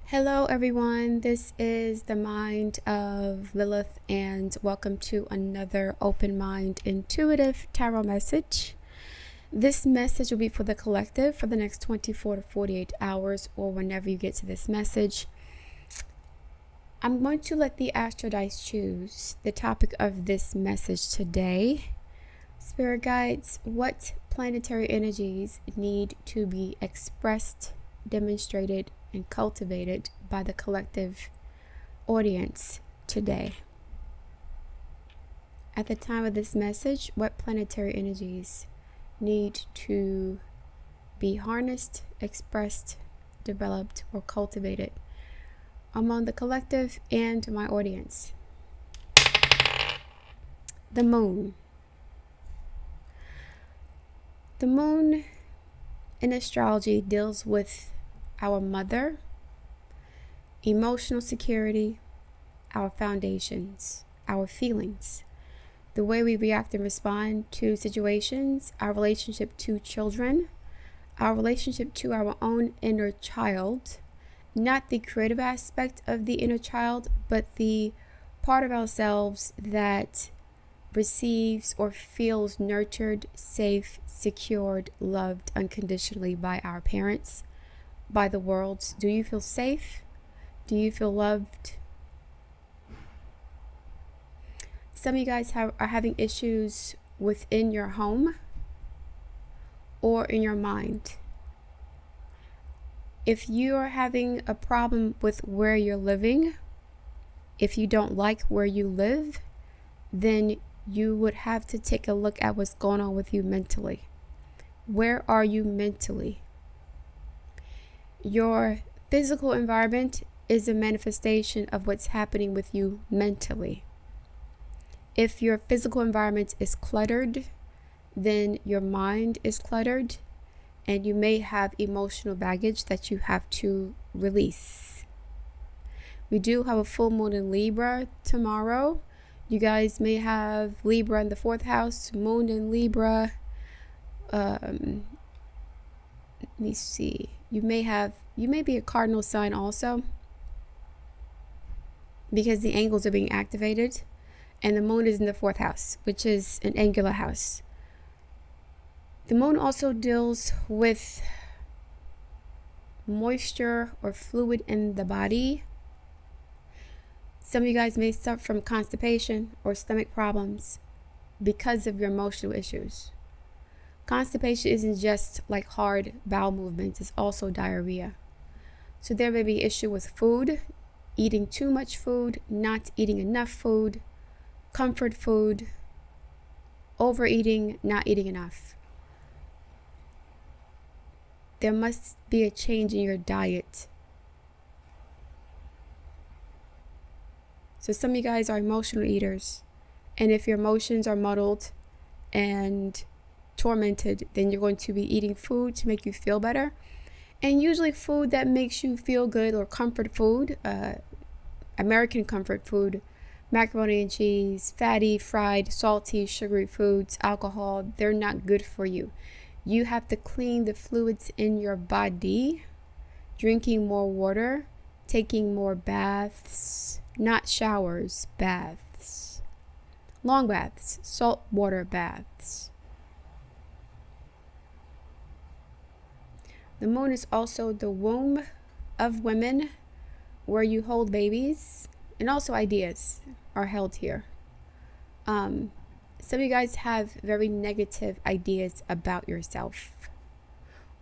Hello, everyone. This is the Mind of Lilith, and welcome to another Open Mind Intuitive Tarot message. This message will be for the collective for the next 24 to 48 hours, or whenever you get to this message. I'm going to let the Astro Dice choose the topic of this message today. Spirit guides, what planetary energies need to be expressed, demonstrated, and cultivated by the collective audience today? At the time of this message, what planetary energies need to be harnessed, expressed, developed, or cultivated among the collective and my audience? The moon. The moon in astrology deals with our mother, emotional security, our foundations, our feelings, the way we react and respond to situations, our relationship to children, our relationship to our own inner child, not the creative aspect of the inner child, but the part of ourselves that receives or feels nurtured, safe, secured, loved unconditionally by our parents, by the world. Do you feel safe? Do you feel loved? Some of you guys are having issues within your home or in your mind. If you are having a problem with where you're living, if you don't like where you live, then you would have to take a look at what's going on with you mentally. Where are you mentally? Your physical environment is a manifestation of what's happening with you mentally. If your physical environment is cluttered, then your mind is cluttered, and you may have emotional baggage that you have to release. We do have a full moon in Libra tomorrow. You guys may have Libra in the 4th house, moon in Libra. Let me see. You may be a cardinal sign also, because the angles are being activated, and the moon is in the 4th house, which is an angular house. The moon also deals with moisture or fluid in the body. Some of you guys may suffer from constipation or stomach problems because of your emotional issues. Constipation isn't just like hard bowel movements, it's also diarrhea. So there may be an issue with food, eating too much food, not eating enough food, comfort food, overeating, not eating enough. There must be a change in your diet. So some of you guys are emotional eaters, and if your emotions are muddled and tormented, then you're going to be eating food to make you feel better, and usually food that makes you feel good, or comfort food, American comfort food, macaroni and cheese, fatty, fried, salty, sugary foods, alcohol, they're not good for you. You have to clean the fluids in your body, drinking more water, taking more baths, not showers, baths, long baths, salt water baths. The moon is also the womb of women, where you hold babies, and also ideas are held here. Some of you guys have very negative ideas about yourself,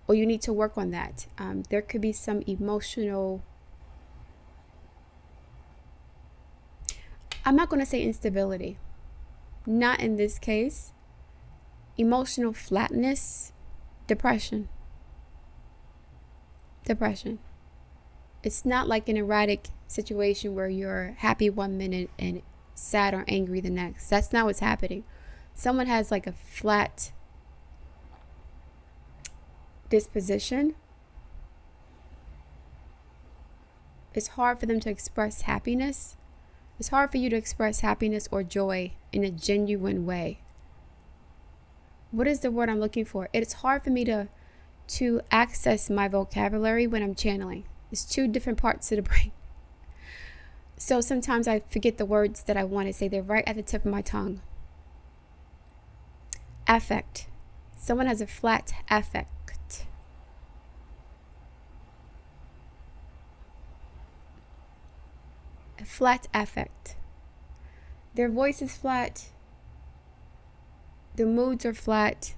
or you need to work on that. There could be some emotional, I'm not going to say instability, not in this case, emotional flatness, depression. It's not like an erratic situation where you're happy one minute and sad or angry the next. That's not what's happening. Someone has like a flat disposition. It's hard for them to express happiness. It's hard for you to express happiness or joy in a genuine way. What is the word I'm looking for? It's hard for me to access my vocabulary when I'm channeling. It's two different parts of the brain. So sometimes I forget the words that I want to say. They're right at the tip of my tongue. Affect. Someone has a flat affect. A flat affect. Their voice is flat. Their moods are flat,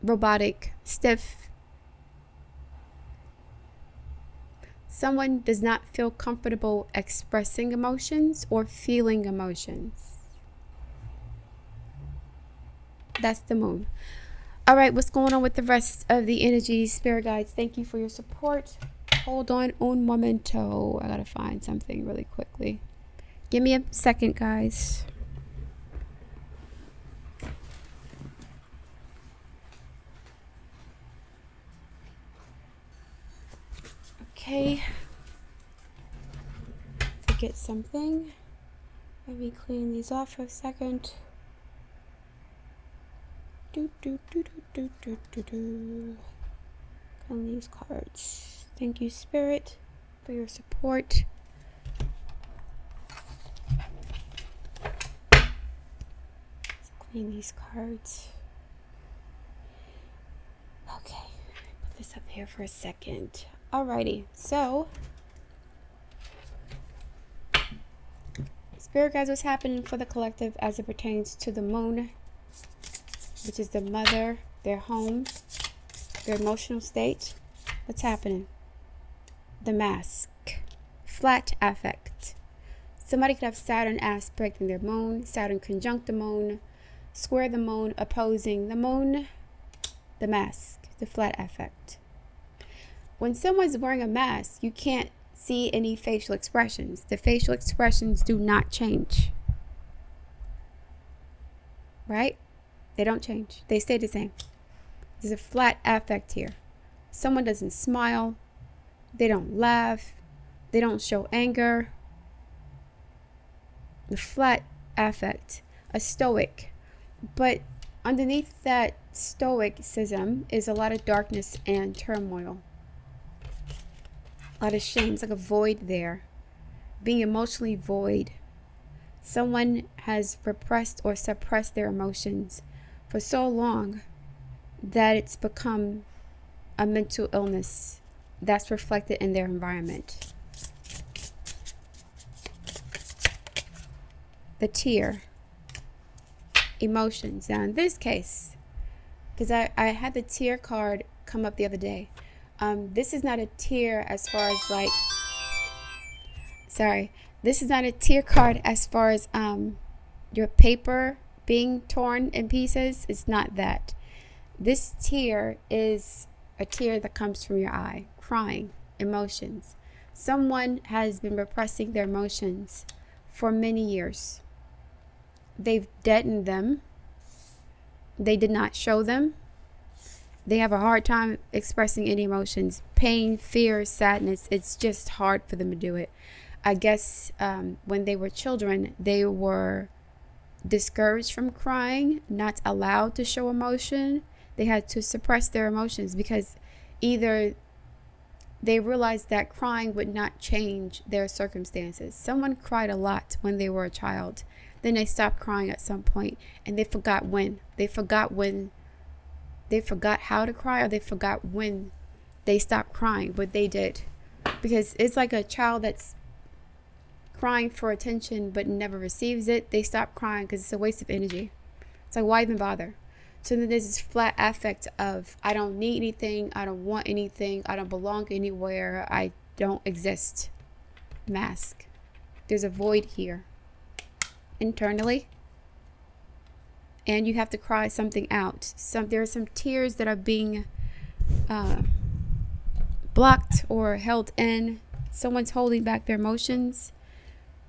robotic, stiff. Someone does not feel comfortable expressing emotions or feeling emotions. That's the moon. All right, what's going on with the rest of the energy, spirit guides? Thank you for your support. Hold on un momento. I gotta find something really quickly. Give me a second, guys. Okay. Forget something. Let me clean these off for a second. Clean these cards. Thank you, Spirit, for your support. Let's clean these cards. Okay, put this up here for a second. Alrighty, so Spirit guides, what's happening for the collective as it pertains to the moon, which is the mother, their home, their emotional state. What's happening? The mask. Flat affect. Somebody could have Saturn aspecting their moon, Saturn conjunct the moon, square the moon, opposing the moon, the mask, the flat affect. When someone's wearing a mask, you can't see any facial expressions. The facial expressions do not change. Right? They don't change. They stay the same. There's a flat affect here. Someone doesn't smile. They don't laugh. They don't show anger. The flat affect. A stoic. But underneath that stoicism is a lot of darkness and turmoil. A lot of shame. It's like a void there. Being emotionally void. Someone has repressed or suppressed their emotions for so long that it's become a mental illness that's reflected in their environment. The tear. Emotions. Now in this case, because I had the tear card come up the other day. This is not a tear as far as like, this is not a tear card as far as your paper being torn in pieces. It's not that. This tear is a tear that comes from your eye, crying, emotions. Someone has been repressing their emotions for many years. They've deadened them. They did not show them. They have a hard time expressing any emotions. Pain, fear, sadness. It's just hard for them to do it. I guess when they were children, they were discouraged from crying, not allowed to show emotion. They had to suppress their emotions because either they realized that crying would not change their circumstances. Someone cried a lot when they were a child. Then they stopped crying at some point and they forgot when. They forgot how to cry, or they forgot when they stopped crying, but they did. Because it's like a child that's crying for attention but never receives it. They stop crying because it's a waste of energy. It's like, why even bother? So then there's this flat affect of, I don't need anything, I don't want anything, I don't belong anywhere, I don't exist. Mask. There's a void here internally, and you have to cry something out. There are some tears that are being blocked or held in. Someone's holding back their emotions.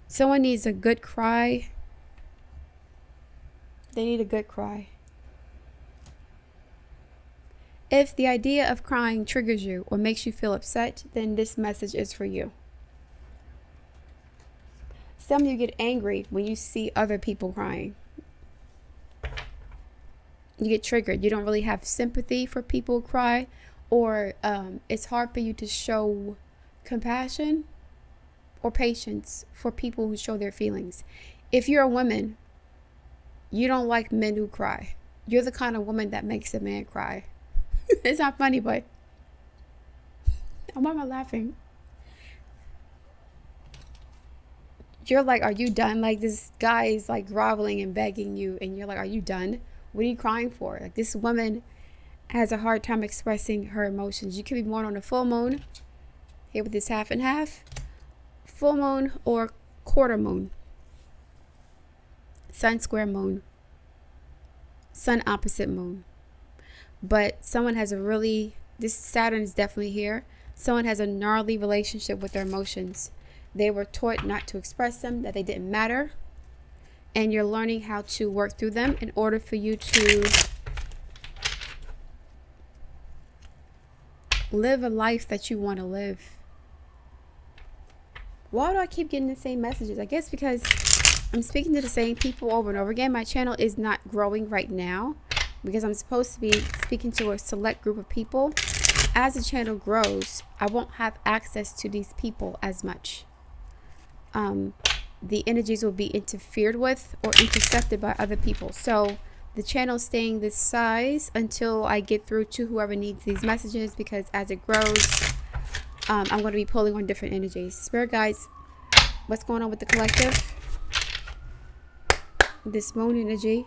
Someone needs a good cry. They need a good cry. If the idea of crying triggers you or makes you feel upset, then this message is for you. Some of you get angry when you see other people crying. You get triggered. You don't really have sympathy for people who cry, or it's hard for you to show compassion or patience for people who show their feelings. If you're a woman, you don't like men who cry. You're the kind of woman that makes a man cry. It's not funny, but why am I laughing? You're like, are you done? Like, this guy is like groveling and begging you, and you're like, are you done? What are you crying for? Like, this woman has a hard time expressing her emotions. You could be born on a full moon, here with this half and half, full moon or quarter moon, sun square moon, sun opposite moon. But someone has this Saturn is definitely here. Someone has a gnarly relationship with their emotions. They were taught not to express them, that they didn't matter. And you're learning how to work through them in order for you to live a life that you want to live. Why do I keep getting the same messages? I guess because I'm speaking to the same people over and over again. My channel is not growing right now because I'm supposed to be speaking to a select group of people. As the channel grows, I won't have access to these people as much. The energies will be interfered with or intercepted by other people. So the channel is staying this size until I get through to whoever needs these messages, because as it grows, I'm going to be pulling on different energies. Spirit guides, what's going on with the collective? This moon energy.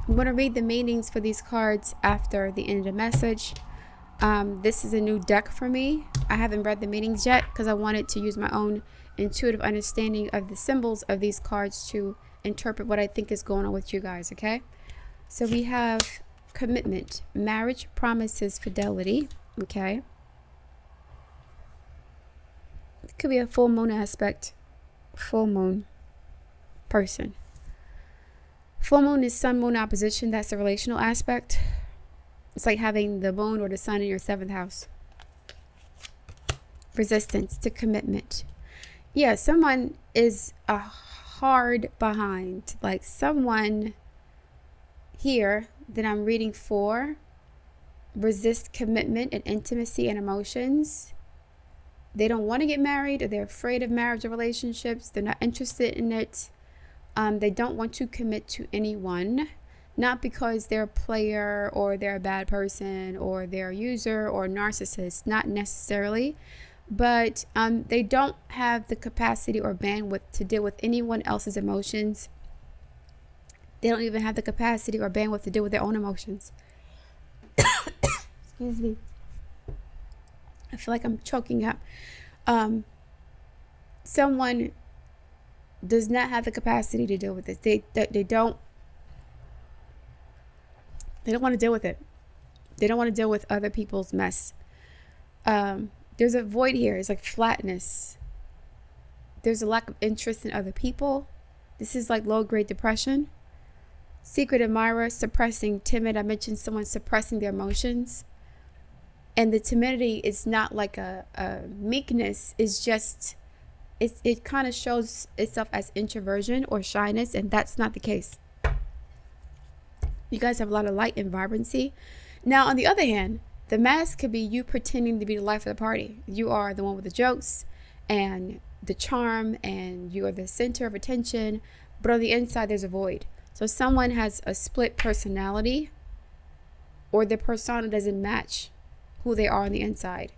I'm going to read the meanings for these cards after the end of the message. This is a new deck for me. I haven't read the meanings yet because I wanted to use my own intuitive understanding of the symbols of these cards to interpret what I think is going on with you guys, okay? So we have commitment, marriage, promises, fidelity, okay? It could be a full moon aspect, full moon person. Full moon is sun moon opposition. That's the relational aspect. It's like having the moon or the sun in your 7th house. Resistance to commitment. Yeah, someone is a hard behind. Like someone here that I'm reading for resists commitment and intimacy and emotions. They don't want to get married, or they're afraid of marriage or relationships. They're not interested in it. They don't want to commit to anyone. Not because they're a player or they're a bad person or they're a user or a narcissist, not necessarily, but they don't have the capacity or bandwidth to deal with anyone else's emotions. They don't even have the capacity or bandwidth to deal with their own emotions. Excuse me. I feel like I'm choking up. Someone does not have the capacity to deal with this. They don't want to deal with it. They don't want to deal with other people's mess. There's a void here. It's like flatness. There's a lack of interest in other people. This is like low-grade depression. Secret admirer, suppressing, timid. I mentioned someone suppressing their emotions. And the timidity is not like a meekness. It's just, it kind of shows itself as introversion or shyness, and that's not the case. You guys have a lot of light and vibrancy. Now, on the other hand, the mask could be you pretending to be the life of the party. You are the one with the jokes and the charm, and you are the center of attention, but on the inside there's a void. So someone has a split personality, or their persona doesn't match who they are on the inside.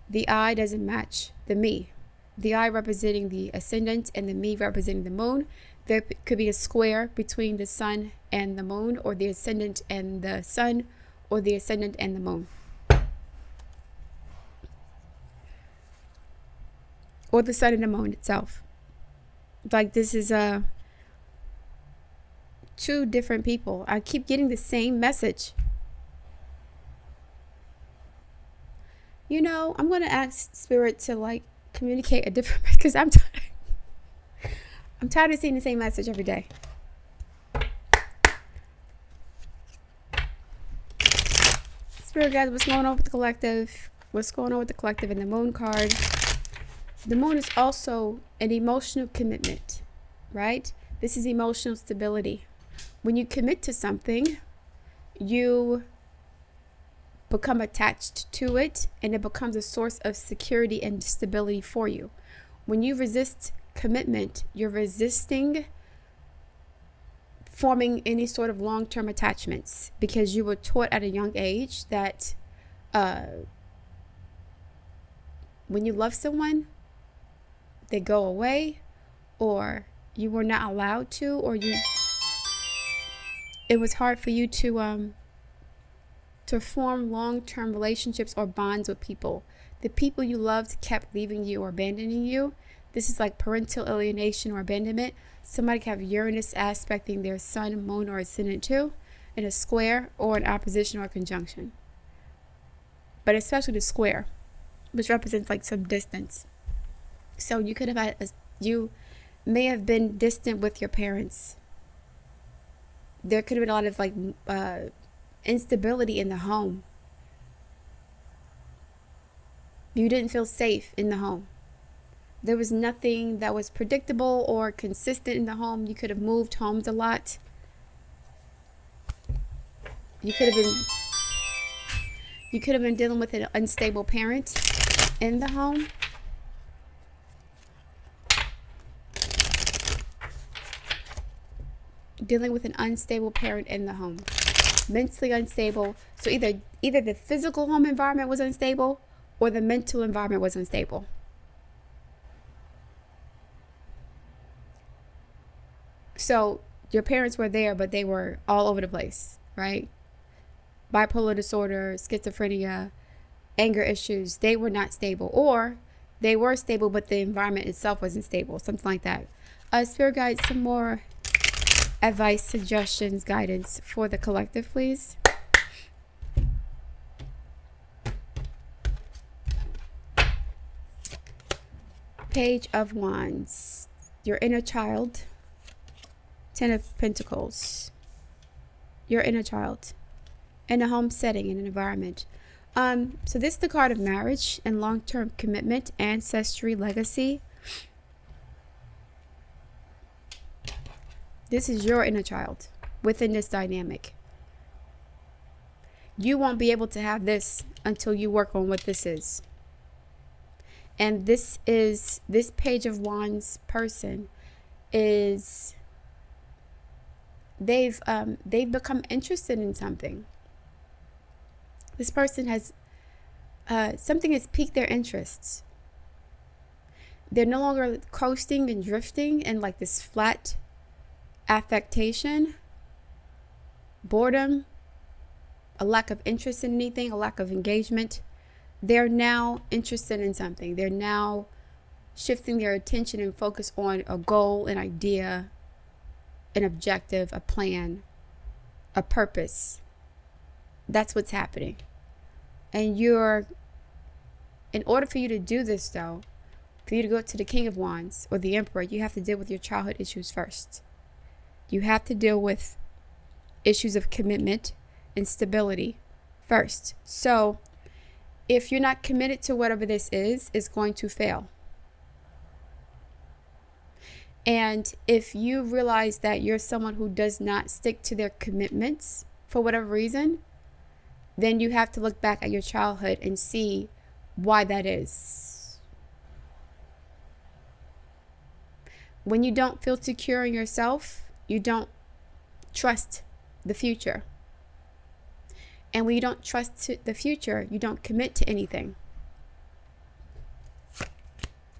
The I doesn't match the me. The I representing the ascendant and the me representing the moon. There could be a square between the sun and the moon, or the ascendant and the sun, or the ascendant and the moon. Or the sun and the moon itself. Like this is two different people. I keep getting the same message. You know, I'm going to ask Spirit to like communicate a different, because I'm tired. I'm tired of seeing the same message every day. Spirit guys, what's going on with the collective? What's going on with the collective in the moon card? The moon is also an emotional commitment, right? This is emotional stability. When you commit to something, you become attached to it, and it becomes a source of security and stability for you. When you resist commitment, you're resisting forming any sort of long-term attachments, because you were taught at a young age that when you love someone, they go away, or you were not allowed to, or it was hard for you to form long-term relationships or bonds with people. The people you loved kept leaving you or abandoning you. This is like parental alienation or abandonment. Somebody can have Uranus aspecting their sun, moon, or ascendant too, in a square or an opposition or a conjunction. But especially the square, which represents like some distance. So you could have you may have been distant with your parents. There could have been a lot of like instability in the home. You didn't feel safe in the home. There was nothing that was predictable or consistent in the home. You could have moved homes a lot. You could have been dealing with an unstable parent in the home. Dealing with an unstable parent in the home. Mentally unstable. So either the physical home environment was unstable, or the mental environment was unstable. So your parents were there, but they were all over the place, right? Bipolar disorder, schizophrenia, anger issues, they were not stable. Or they were stable, but the environment itself wasn't stable, something like that. Spirit guides, some more advice, suggestions, guidance for the collective, please. Page of Wands, your inner child. Ten of Pentacles, your inner child, in a home setting, in an environment. So this is the card of marriage and long-term commitment, ancestry, legacy. This is your inner child within this dynamic. You won't be able to have this until you work on what this is. And this Page of Wands person is, they've become interested in something. This person has something has piqued their interests. They're no longer coasting and drifting in like this flat affectation, boredom, a lack of interest in anything, a lack of engagement. They're now interested in something. They're now shifting their attention and focus on a goal, an idea, an objective, a plan, a purpose. That's what's happening. And in order for you to do this though, for you to go to the King of Wands or the Emperor, you have to deal with your childhood issues first. You have to deal with issues of commitment and stability first. So if you're not committed to whatever this is, it's going to fail. And if you realize that you're someone who does not stick to their commitments for whatever reason, then you have to look back at your childhood and see why that is. When you don't feel secure in yourself, you don't trust the future. And when you don't trust the future, you don't commit to anything.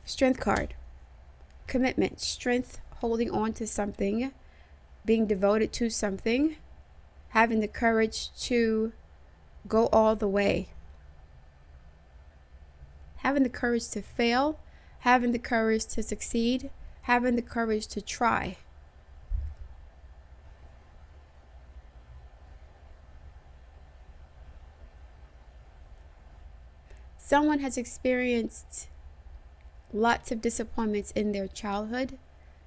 Strength card. Commitment, strength, holding on to something, being devoted to something, having the courage to go all the way, having the courage to fail, having the courage to succeed, having the courage to try. Someone has experienced lots of disappointments in their childhood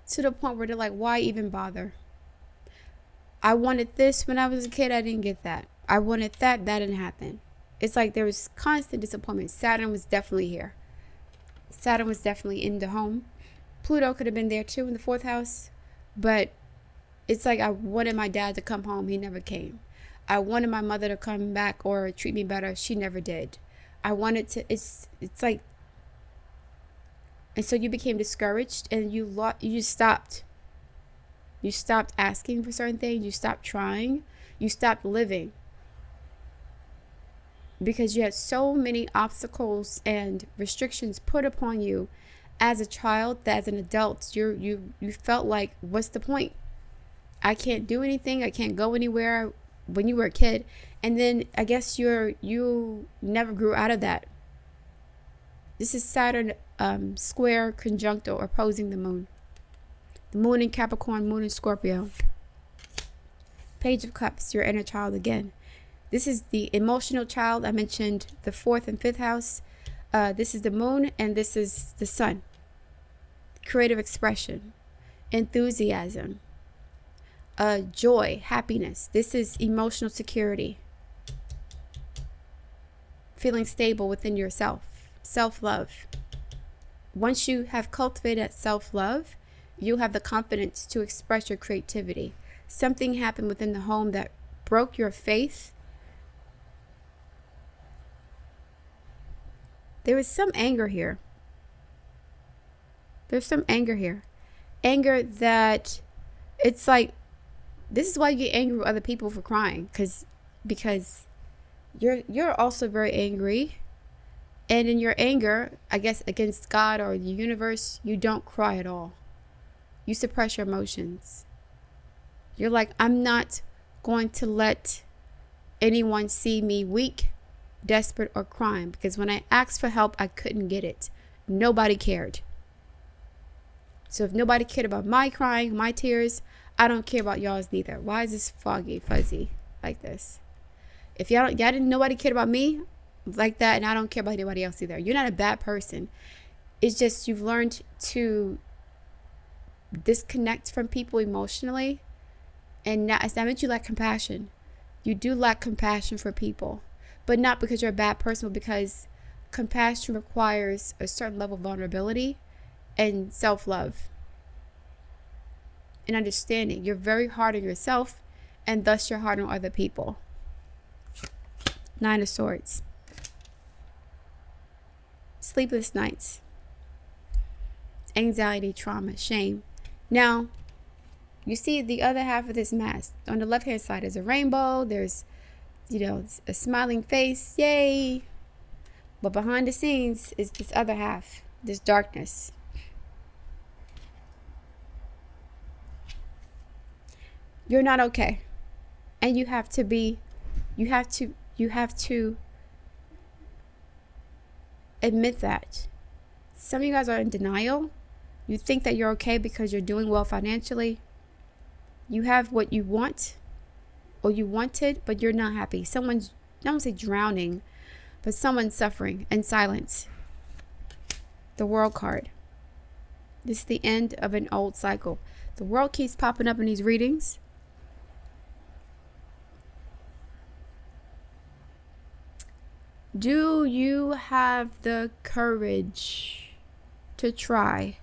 to the point where they're like, why even bother? I wanted this when I was a kid, I didn't get that. I wanted that didn't happen. It's like there was constant disappointment. Saturn was definitely here. Saturn was definitely in the home. Pluto could have been there too in the 4th house, but it's like I wanted my dad to come home. He never came. I wanted my mother to come back or treat me better. She never did. I wanted to, it's like, and so you became discouraged and you stopped. You stopped asking for certain things. You stopped trying. You stopped living. Because you had so many obstacles and restrictions put upon you as a child that as an adult, you felt like, what's the point? I can't do anything. I can't go anywhere when you were a kid. And then I guess you never grew out of that. This is Saturn square conjunct or opposing the moon. The moon in Capricorn, moon in Scorpio. Page of Cups, your inner child again. This is the emotional child. I mentioned the 4th and 5th house. This is the moon and this is the sun. Creative expression, enthusiasm, joy, happiness. This is emotional security. Feeling stable within yourself. Self-love. Once you have cultivated that self-love, you'll have the confidence to express your creativity. Something happened within the home that broke your faith. There is some anger here. There's some anger here. Anger that it's like, this is why you get angry with other people for crying. Because you're also very angry. And in your anger, I guess, against God or the universe, you don't cry at all. You suppress your emotions. You're like, I'm not going to let anyone see me weak, desperate, or crying. Because when I asked for help, I couldn't get it. Nobody cared. So if nobody cared about my crying, my tears, I don't care about y'all's neither. Why is this foggy, fuzzy like this? If nobody cared about me like that, and I don't care about anybody else either. You're not a bad person. It's just you've learned to disconnect from people emotionally. And now, as I meant, you lack compassion. You do lack compassion for people. But not because you're a bad person, but because compassion requires a certain level of vulnerability and self-love and understanding. You're very hard on yourself, and thus you're hard on other people. 9 of Swords. Sleepless nights. Anxiety, trauma, shame. Now, you see the other half of this mask. On the left-hand side is a rainbow. There's, a smiling face. Yay! But behind the scenes is this other half, this darkness. You're not okay. And you have to admit that. Some of you guys are in denial. You think that you're okay because you're doing well financially. You have what you want or you wanted, but you're not happy. Someone's, I don't say drowning, but someone's suffering in silence. The World card. This is the end of an old cycle. The World keeps popping up in these readings. Do you have the courage to try?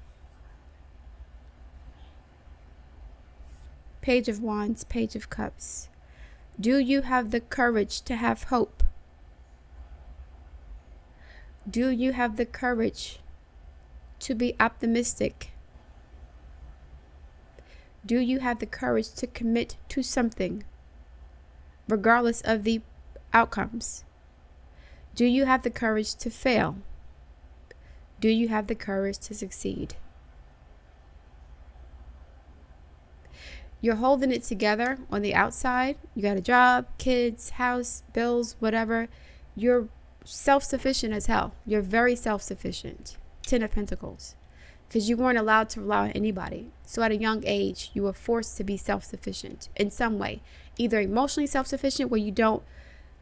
Page of Wands, Page of Cups. Do you have the courage to have hope? Do you have the courage to be optimistic? Do you have the courage to commit to something, regardless of the outcomes? Do you have the courage to fail? Do you have the courage to succeed? You're holding it together on the outside. You got a job, kids, house, bills, whatever. You're self-sufficient as hell. You're very self-sufficient. 10 of Pentacles. Because you weren't allowed to rely on anybody. So at a young age, you were forced to be self-sufficient in some way. Either emotionally self-sufficient, where you don't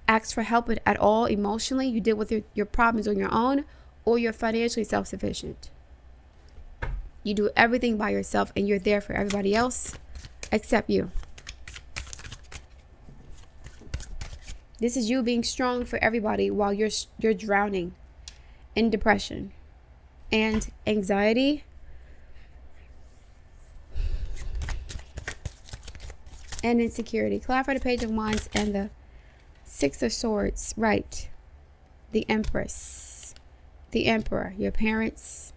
ask for help at all emotionally. You deal with your problems on your own. Or you're financially self-sufficient. You do everything by yourself and you're there for everybody else except you. This is you being strong for everybody while you're drowning in depression and anxiety. and insecurity. Clarify the Page of Wands and the Six of Swords. Right. The Empress. The Emperor. Your parents.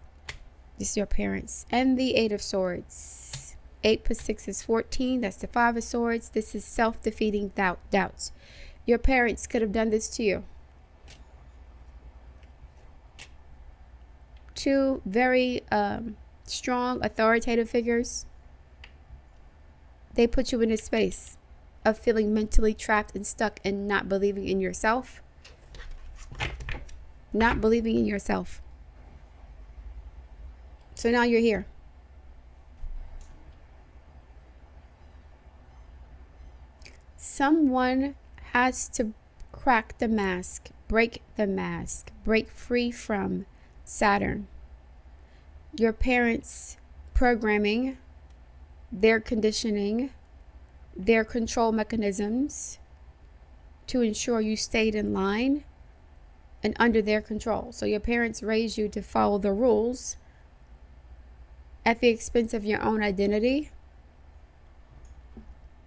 This is your parents. And the Eight of Swords. 8 plus 6 is 14. That's the Five of Swords. This is self-defeating doubts. Your parents could have done this to you. Two very strong, authoritative figures. They put you in a space of feeling mentally trapped and stuck and not believing in yourself. Not believing in yourself. So now you're here. Someone has to crack the mask, break the mask, break free from Saturn. Your parents' programming, their conditioning, their control mechanisms to ensure you stayed in line and under their control. So your parents raised you to follow the rules at the expense of your own identity,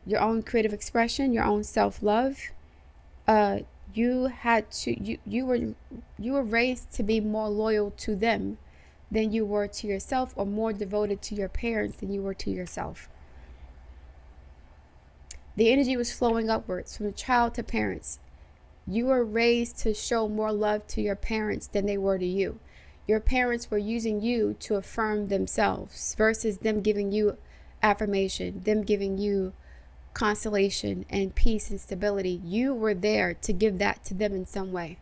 your own creative expression, your own self-love. You were raised to be more loyal to them than you were to yourself, or more devoted to your parents than you were to yourself. The energy was flowing upwards from child to parents. You were raised to show more love to your parents than they were to you. Your parents were using you to affirm themselves versus them giving you affirmation, them giving you consolation and peace and stability. You were there to give that to them in some way.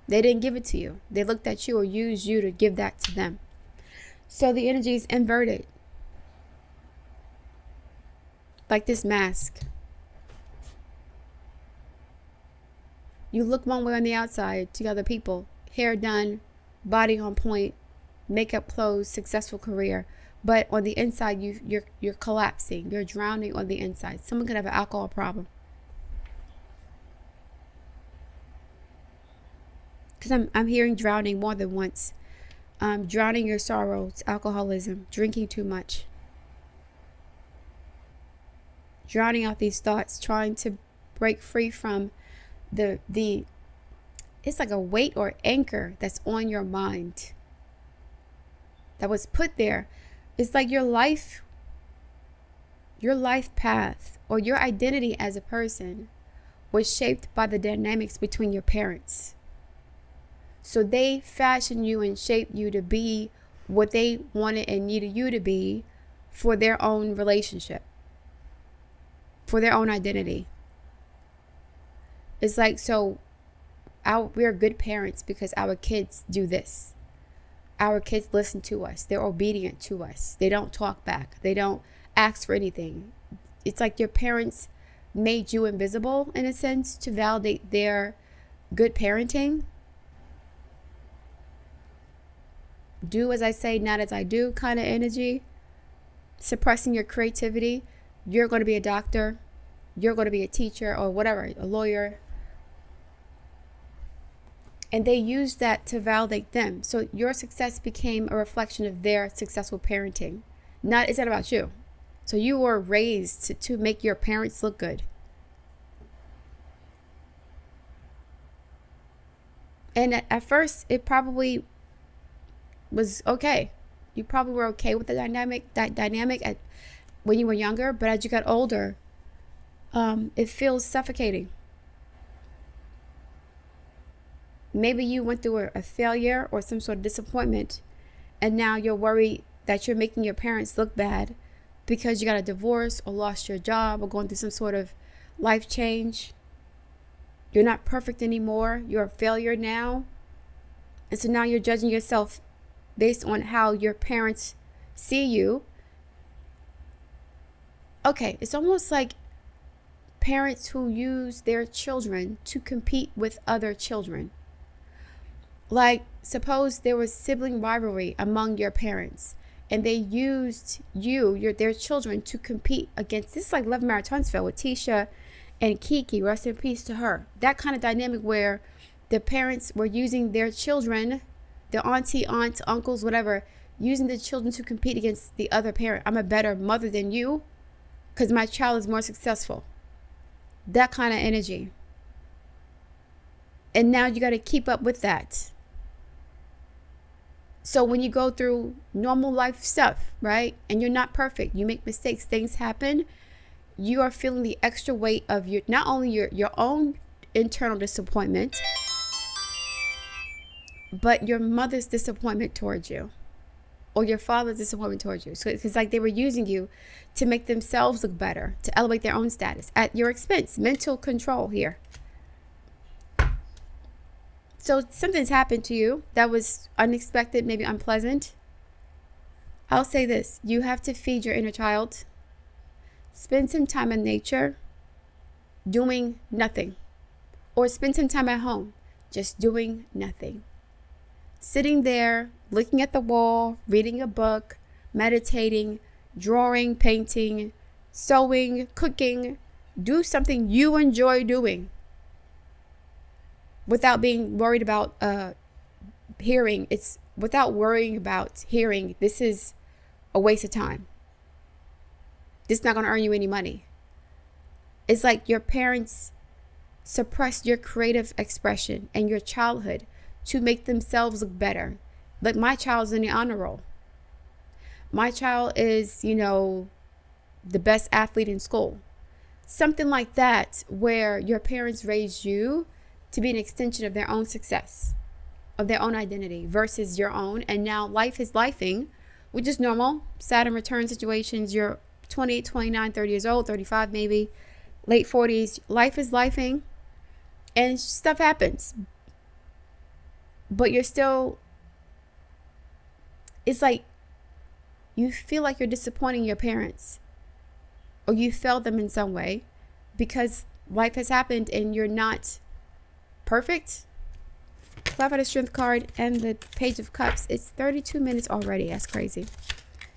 They didn't give it to you. They looked at you or used you to give that to them. So the energy is inverted. Like this mask. You look one way on the outside to other people. Hair done, body on point, makeup, clothes, successful career. But on the inside, you're collapsing. You're drowning on the inside. Someone could have an alcohol problem. Because I'm hearing drowning more than once. Drowning your sorrows, alcoholism, drinking too much. Drowning out these thoughts, trying to break free from the it's like a weight or anchor that's on your mind. That was put there. It's like your life path or your identity as a person was shaped by the dynamics between your parents. So they fashioned you and shaped you to be what they wanted and needed you to be for their own relationship, for their own identity. It's like, so we're good parents because our kids do this. Our kids listen to us. They're obedient to us. They don't talk back. They don't ask for anything. It's like your parents made you invisible in a sense to validate their good parenting. Do as I say, not as I do kind of energy. Suppressing your creativity. You're going to be a doctor. You're going to be a teacher or whatever, a lawyer. And they used that to validate them. So your success became a reflection of their successful parenting. It's not about you. So you were raised to make your parents look good. And at first, it probably was okay. You probably were okay with the dynamic when you were younger. But as you got older, it feels suffocating. Maybe you went through a failure or some sort of disappointment, and now you're worried that you're making your parents look bad because you got a divorce or lost your job or going through some sort of life change. You're not perfect anymore. You're a failure now. And so now you're judging yourself based on how your parents see you. Okay, it's almost like parents who use their children to compete with other children. Like, suppose there was sibling rivalry among your parents, and they used their children to compete against. This is like Love Marriage Huntsville with Tisha and Kiki. Rest in peace to her. That kind of dynamic where the parents were using their children, their aunts, uncles, whatever, using the children to compete against the other parent. I'm a better mother than you. because my child is more successful. That kind of energy. And now you got to keep up with that. So when you go through normal life stuff, right, and you're not perfect, you make mistakes, things happen, you are feeling the extra weight of your, not only your own internal disappointment, but your mother's disappointment towards you, or your father's disappointment towards you. So it's like they were using you to make themselves look better, to elevate their own status at your expense. Mental control here. So something's happened to you that was unexpected, maybe unpleasant. I'll say this: you have to feed your inner child. Spend some time in nature doing nothing, or spend some time at home just doing nothing. Sitting there, looking at the wall, reading a book, meditating, drawing, painting, sewing, cooking. Do something you enjoy doing without being worried about hearing. It's without worrying about hearing. This is a waste of time. This is not going to earn you any money. It's like your parents suppressed your creative expression and your childhood to make themselves look better. Like my child's in the honor roll. My child is, the best athlete in school. Something like that, where your parents raised you to be an extension of their own success, of their own identity versus your own. And now life is lifing, which is normal. Saturn return situations. You're 28, 29, 30 years old, 35 maybe, late 40s. Life is lifing and stuff happens. But you're still, it's like you feel like you're disappointing your parents, or you failed them in some way because life has happened and you're not perfect. Clever the Strength card and the Page of Cups. It's 32 minutes already. That's crazy.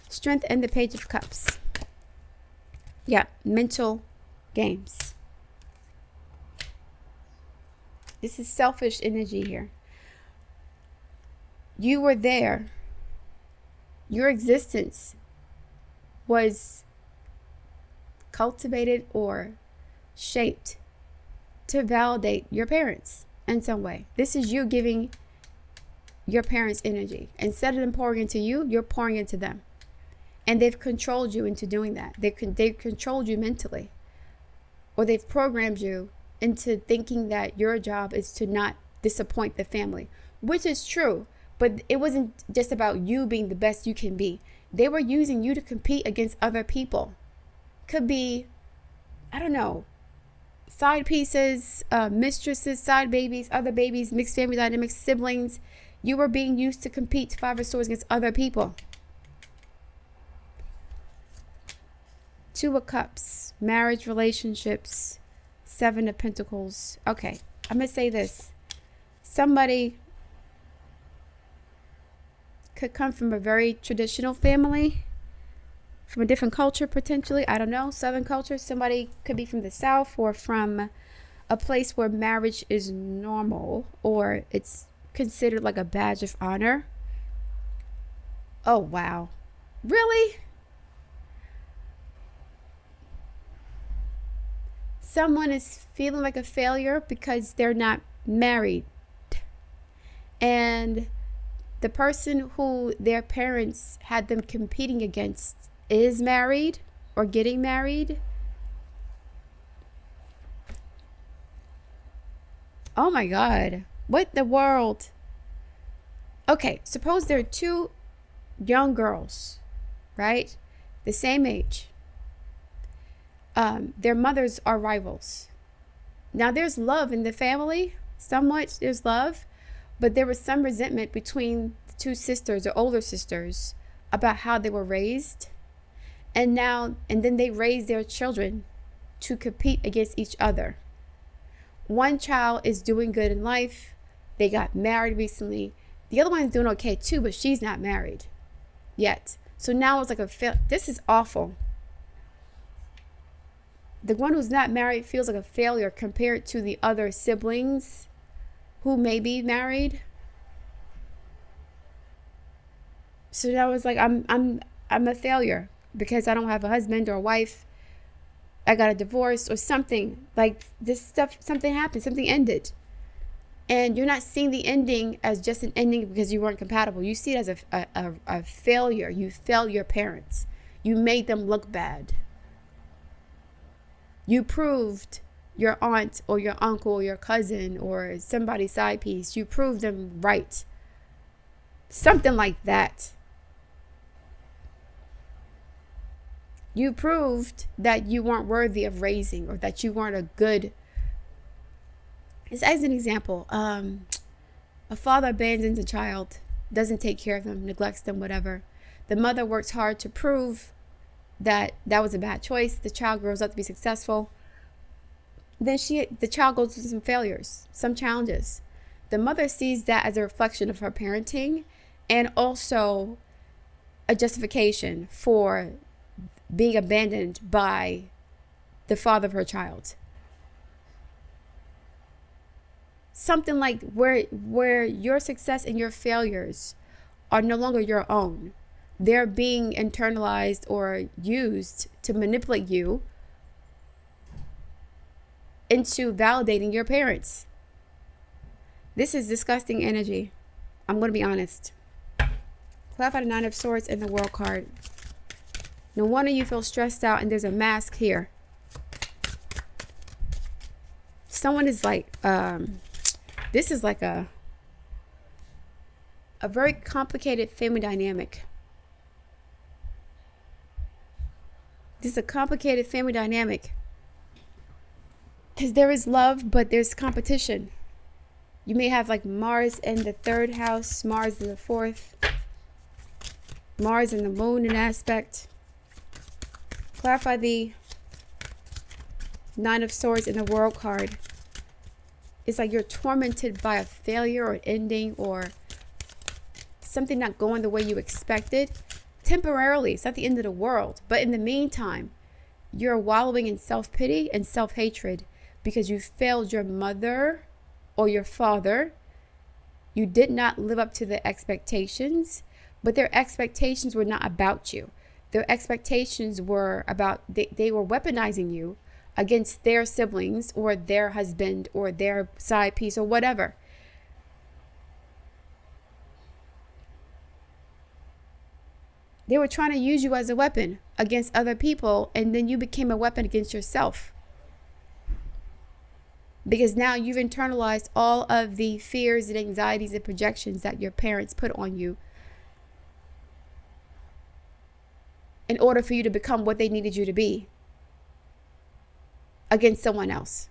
Strength and the Page of Cups. Yeah, mental games. This is selfish energy here. You were there. Your existence was cultivated or shaped to validate your parents in some way. This is you giving your parents energy. Instead of them pouring into you, you're pouring into them. And they've controlled you into doing that. They've controlled you mentally. Or they've programmed you into thinking that your job is to not disappoint the family, which is true. But it wasn't just about you being the best you can be. They were using you to compete against other people. Could be, I don't know, side pieces, mistresses, side babies, other babies, mixed family dynamics, siblings. You were being used to compete, Five of Swords, against other people. Two of Cups, marriage, relationships, Seven of Pentacles. Okay, I'm going to say this. Somebody could come from a very traditional family, from a different culture potentially. I don't know, Southern culture. Somebody could be from the South or from a place where marriage is normal or it's considered like a badge of honor. Oh, wow. Really? Someone is feeling like a failure because they're not married. And the person who their parents had them competing against is married or getting married. Oh my God. What the world? Okay, suppose there are two young girls, right? The same age. Their mothers are rivals. Now there's love in the family. Somewhat there's love. But there was some resentment between the two sisters or older sisters about how they were raised. And then they raised their children to compete against each other. One child is doing good in life. They got married recently. The other one's doing okay too, but she's not married yet. So now it's like this is awful. The one who's not married feels like a failure compared to the other siblings who may be married. So that was like, I'm a failure because I don't have a husband or a wife I got a divorce or something. Like this stuff, something happened, something ended. And you're not seeing the ending as just an ending because you weren't compatible. You see it as a failure. You failed your parents. You made them look bad. You proved your aunt or your uncle or your cousin or somebody's side piece. You proved them right. Something like that. You proved that you weren't worthy of raising, or that you weren't a good. As an example, a father abandons a child, doesn't take care of them, neglects them, whatever. The mother works hard to prove that that was a bad choice. The child grows up to be successful. Then the child goes through some failures, some challenges. The mother sees that as a reflection of her parenting, and also a justification for being abandoned by the father of her child. Something like where your success and your failures are no longer your own. They're being internalized or used to manipulate you into validating your parents. This is disgusting energy. I'm going to be honest. Clarify the Nine of Swords and the World card. No wonder you feel stressed out, and there's a mask here. Someone is like, this is like a very complicated family dynamic. This is a complicated family dynamic. Because there is love, but there's competition. You may have like Mars in the 3rd house, Mars in the 4th, Mars and the moon in aspect. Clarify the Nine of Swords in the World card. It's like you're tormented by a failure or an ending or something not going the way you expected. Temporarily, it's not the end of the world. But in the meantime, you're wallowing in self-pity and self-hatred because you failed your mother or your father. You did not live up to the expectations, but their expectations were not about you. Their expectations were about, they were weaponizing you against their siblings or their husband or their side piece or whatever. They were trying to use you as a weapon against other people, and then you became a weapon against yourself. Because now you've internalized all of the fears and anxieties and projections that your parents put on you in order for you to become what they needed you to be against someone else.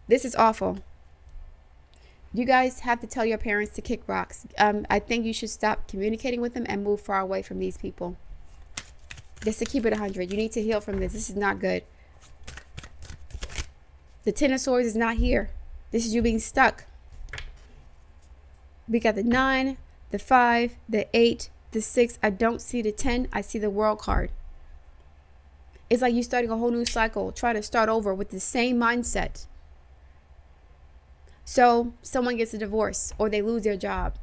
This is awful. You guys have to tell your parents to kick rocks. I think you should stop communicating with them and move far away from these people. Just to keep it 100. You need to heal from this. This is not good. The 10 of Swords is not here. This is you being stuck. We got the 9, the 5, the 8, the 6. I don't see the 10. I see the World card. It's like you starting a whole new cycle, trying to start over with the same mindset. So someone gets a divorce or they lose their job.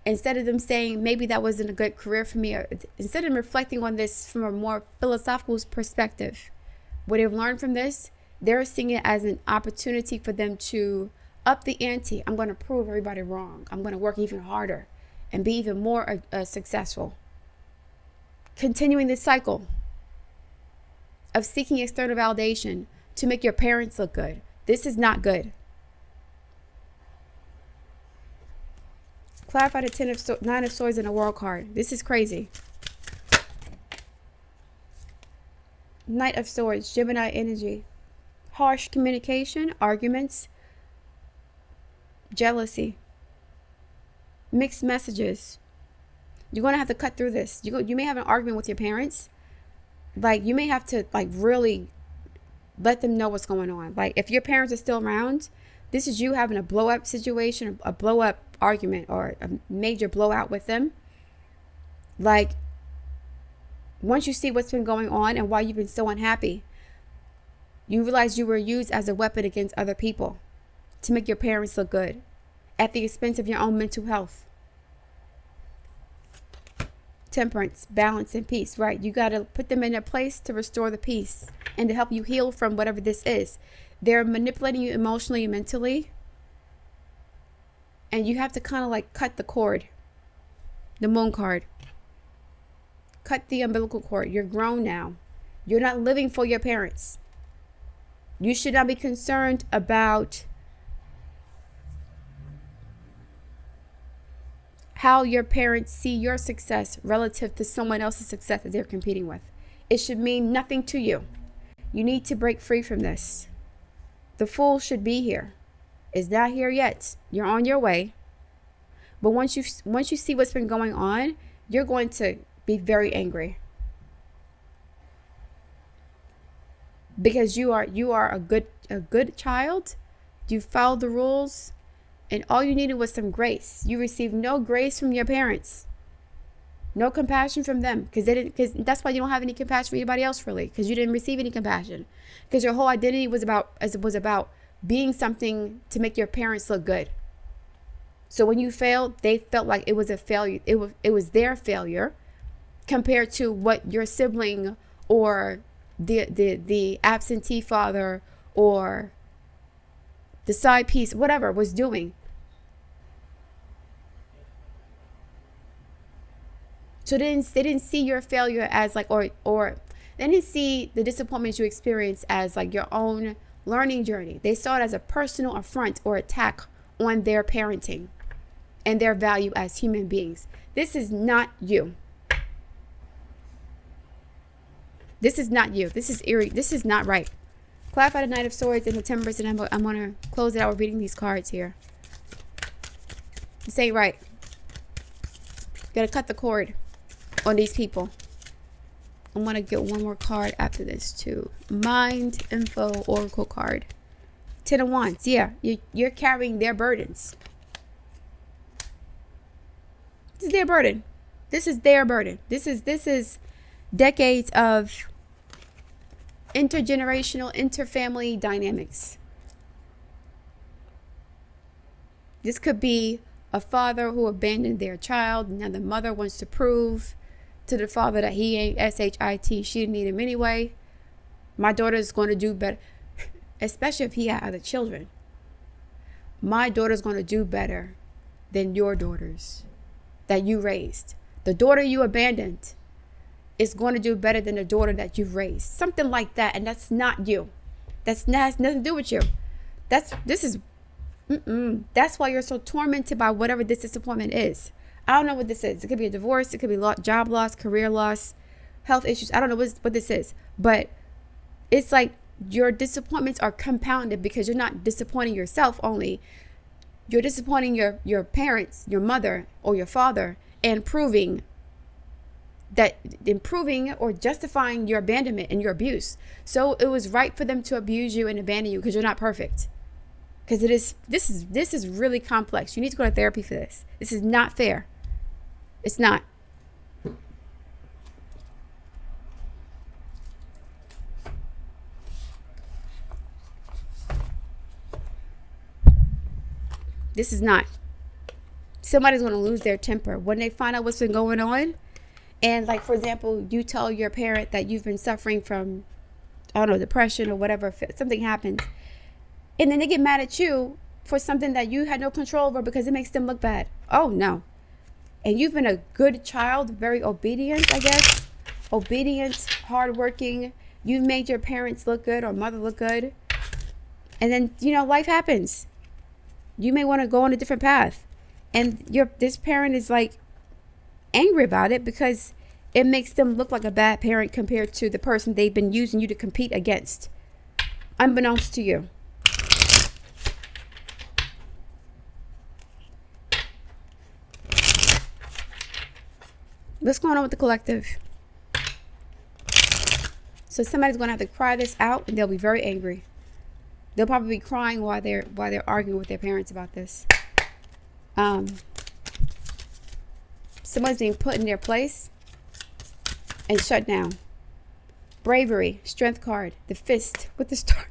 Instead of them saying, maybe that wasn't a good career for me, or instead of reflecting on this from a more philosophical perspective, what they've learned from this, they're seeing it as an opportunity for them to up the ante. I'm going to prove everybody wrong. I'm going to work even harder and be even more successful. Continuing this cycle of seeking external validation to make your parents look good. This is not good. Clarify the 9 of Swords in a World card. This is crazy. Knight of Swords, Gemini energy. Harsh communication, arguments, jealousy, mixed messages. You're going to have to cut through this. You may have an argument with your parents. Like, you may have to really let them know what's going on. Like, if your parents are still around, this is you having a blow up situation, a blow up argument, or a major blowout with them. Like, once you see what's been going on and why you've been so unhappy, you realize you were used as a weapon against other people to make your parents look good at the expense of your own mental health. Temperance, balance, and peace, right? You got to put them in a place to restore the peace and to help you heal from whatever this is. They're manipulating you emotionally and mentally. And you have to kind of like cut the cord. The moon card. Cut the umbilical cord. You're grown now. You're not living for your parents. You should not be concerned about how your parents see your success relative to someone else's success that they're competing with. It should mean nothing to you. You need to break free from this. The Fool should be here. It's not here yet. You're on your way. But once you see what's been going on, you're going to be very angry. Because you are a good child. You followed the rules. And all you needed was some grace. You received no grace from your parents. No compassion from them. Because that's why you don't have any compassion for anybody else, really. Because you didn't receive any compassion. Because your whole identity was about being something to make your parents look good. So when you failed, they felt like it was a failure. It was their failure compared to what your sibling or the absentee father or the side piece, whatever, was doing. So they didn't see your failure as like, or they didn't see the disappointments you experienced as like your own learning journey. They saw it as a personal affront or attack on their parenting and their value as human beings. This is not you. This is not you. This is eerie. This is not right. Clarify the Knight of Swords and the Temperance, and I'm going to close it out with reading these cards here. This ain't right. You got to cut the cord on these people. I want to get one more card after this too. Mind Info Oracle card. 10 of Wands. Yeah, you're carrying their burdens. This is their burden. This is their burden. This is decades of intergenerational, interfamily dynamics. This could be a father who abandoned their child. Now the mother wants to prove to the father that he ain't shit. She didn't need him anyway. My daughter's going to do better. Especially if he had other children. My daughter's going to do better than your daughters that you raised. The daughter you abandoned is going to do better than the daughter that you've raised. Something like that. And that's not you. Has nothing to do with you. That's why you're so tormented by whatever this disappointment is. I don't know what this is. It could be a divorce. It could be job loss, career loss, health issues. I don't know what this is. But it's like your disappointments are compounded because you're not disappointing yourself only. You're disappointing your parents, your mother or your father, and improving or justifying your abandonment and your abuse. So it was right for them to abuse you and abandon you because you're not perfect. Because this is really complex. You need to go to therapy for this. This is not fair. It's not. This is not. Somebody's going to lose their temper when they find out what's been going on. And like, for example, you tell your parent that you've been suffering from, I don't know, depression or whatever, something happens. And then they get mad at you for something that you had no control over because it makes them look bad. Oh, no. And you've been a good child, very obedient, I guess. Obedient, hardworking. You've made your parents look good or mother look good. And then, life happens. You may want to go on a different path. And this parent is like angry about it because it makes them look like a bad parent compared to the person they've been using you to compete against, unbeknownst to you. What's going on with the collective? So somebody's going to have to cry this out and they'll be very angry. They'll probably be crying while they're arguing with their parents about this. Someone's being put in their place and shut down. Bravery, strength card, the fist with the star.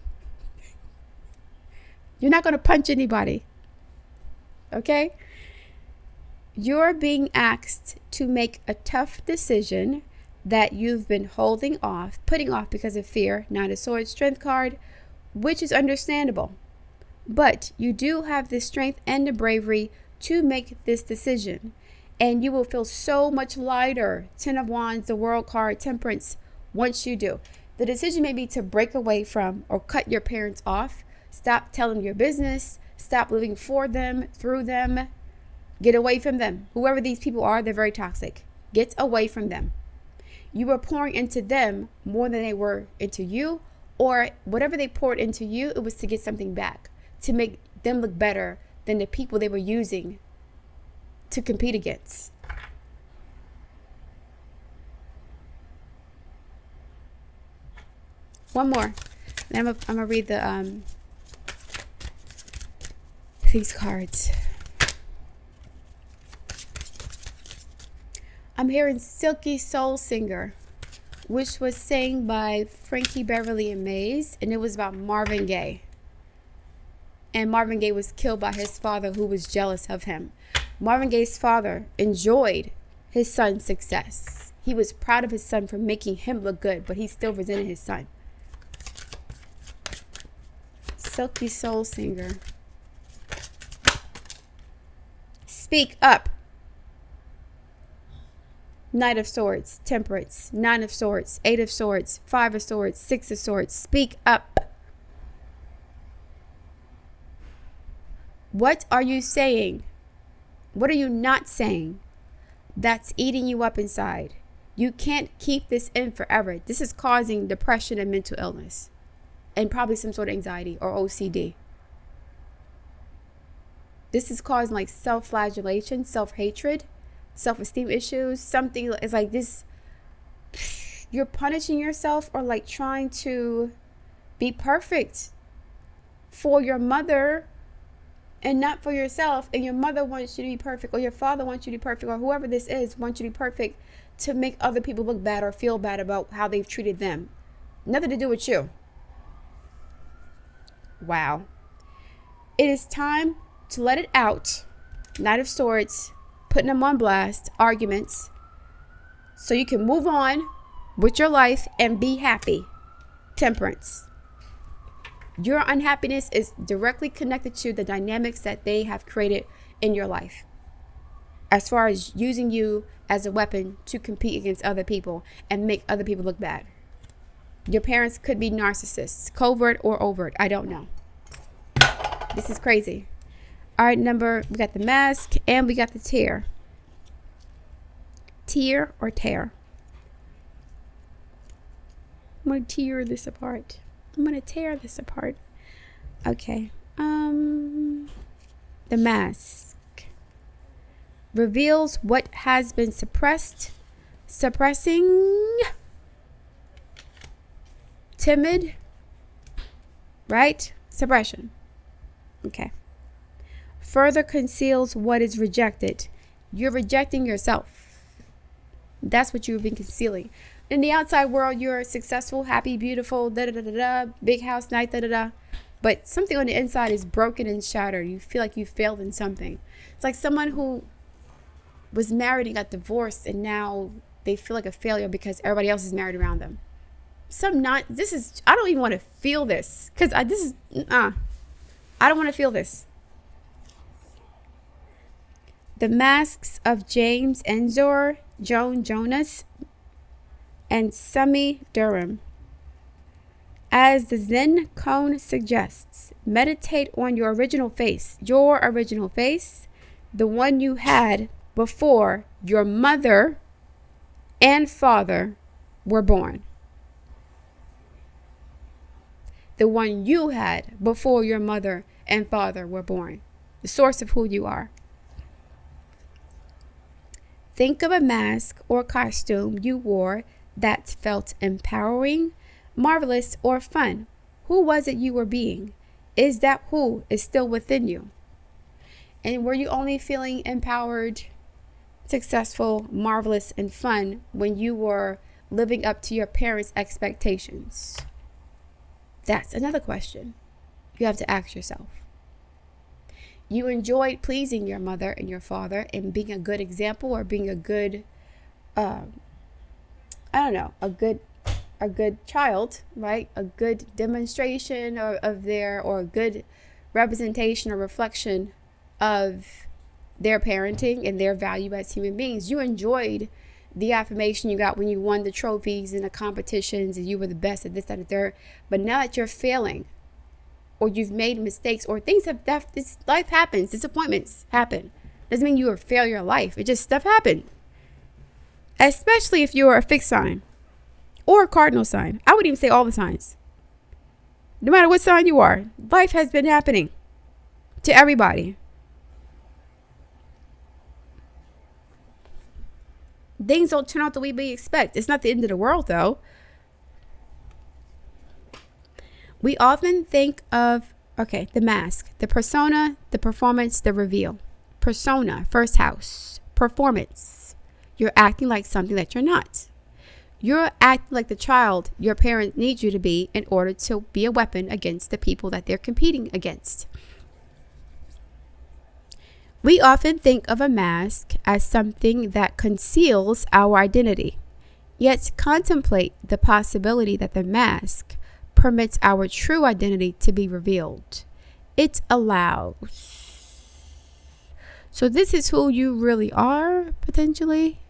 You're not going to punch anybody. Okay? You're being asked to make a tough decision that you've been holding off, putting off because of fear. Nine of Swords, Strength card, which is understandable. But you do have the strength and the bravery to make this decision. And you will feel so much lighter. Ten of Wands, the World card, Temperance, once you do. The decision may be to break away from or cut your parents off. Stop telling your business. Stop living for them, through them. Get away from them. Whoever these people are, they're very toxic. Get away from them. You were pouring into them more than they were into you, or whatever they poured into you, it was to get something back, to make them look better than the people they were using to compete against. One more. Then I'm gonna read these cards. I'm hearing Silky Soul Singer, which was sang by Frankie Beverly and Mays, and it was about Marvin Gaye. And Marvin Gaye was killed by his father, who was jealous of him. Marvin Gaye's father enjoyed his son's success. He was proud of his son for making him look good, but he still resented his son. Silky Soul Singer. Speak up. Knight of Swords, Temperance, Nine of Swords, Eight of Swords, Five of Swords, Six of Swords. Speak up. What are you saying? What are you not saying that's eating you up inside? You can't keep this in forever. This is causing depression and mental illness, and probably some sort of anxiety or OCD. This is causing like self-flagellation, self-hatred, self-esteem issues. Something is like this. You're punishing yourself, or like trying to be perfect for your mother and not for yourself. And your mother wants you to be perfect, or your father wants you to be perfect, or whoever this is wants you to be perfect to make other people look bad or feel bad about how they've treated them. Nothing to do with you. Wow. It is time to let it out. Knight of Swords, putting them on blast, arguments, so you can move on with your life and be happy. Temperance. Your unhappiness is directly connected to the dynamics that they have created in your life, as far as using you as a weapon to compete against other people and make other people look bad. Your parents could be narcissists, covert or overt. I don't know. This is crazy. All right, we got the Mask and we got the Tear. Tear or tear? I'm going to tear this apart. I'm going to tear this apart. Okay. The Mask reveals what has been suppressing, timid, right? Suppression. Okay. Further conceals what is rejected. You're rejecting yourself. That's what you've been concealing. In the outside world, you're successful, happy, beautiful, big house, night, but something on the inside is broken and shattered. You feel like you failed in something. It's like someone who was married and got divorced, and now they feel like a failure because everybody else is married around them. I don't even want to feel this, because I don't want to feel this. The Masks of James Enzor, Joan Jonas, and Sami Durham. As the Zen Koan suggests, meditate on your original face, the one you had before your mother and father were born. The one you had before your mother and father were born. The source of who you are. Think of a mask or costume you wore that felt empowering, marvelous, or fun. Who was it you were being? Is that who is still within you? And were you only feeling empowered, successful, marvelous, and fun when you were living up to your parents' expectations? That's another question you have to ask yourself. You enjoyed pleasing your mother and your father and being a good example, or being a good, a good child, right? A good demonstration or a good representation or reflection of their parenting and their value as human beings. You enjoyed the affirmation you got when you won the trophies and the competitions and you were the best at this, that, and the third. But now that you're failing, or you've made mistakes, or things life happens, disappointments happen. Doesn't mean you're a failure of life. It just stuff happened. Especially if you're a fixed sign or a cardinal sign. I would even say all the signs. No matter what sign you are, life has been happening to everybody. Things don't turn out the way we expect. It's not the end of the world, though. We often think of, the mask, the persona, the performance, the reveal. Persona, first house. Performance. You're acting like something that you're not. You're acting like the child your parents need you to be in order to be a weapon against the people that they're competing against. We often think of a mask as something that conceals our identity, yet contemplate the possibility that the mask permits our true identity to be revealed. It allows. So this is who you really are, potentially,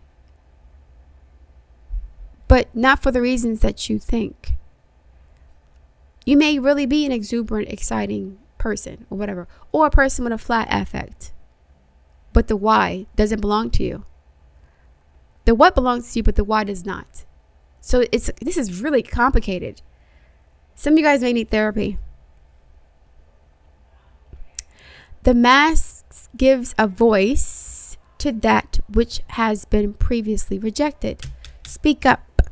but not for the reasons that you think. You may really be an exuberant, exciting person or whatever, or a person with a flat affect, but the why doesn't belong to you. The what belongs to you, but the why does not. So this is really complicated. Some of you guys may need therapy. The mask gives a voice to that which has been previously rejected. Speak up.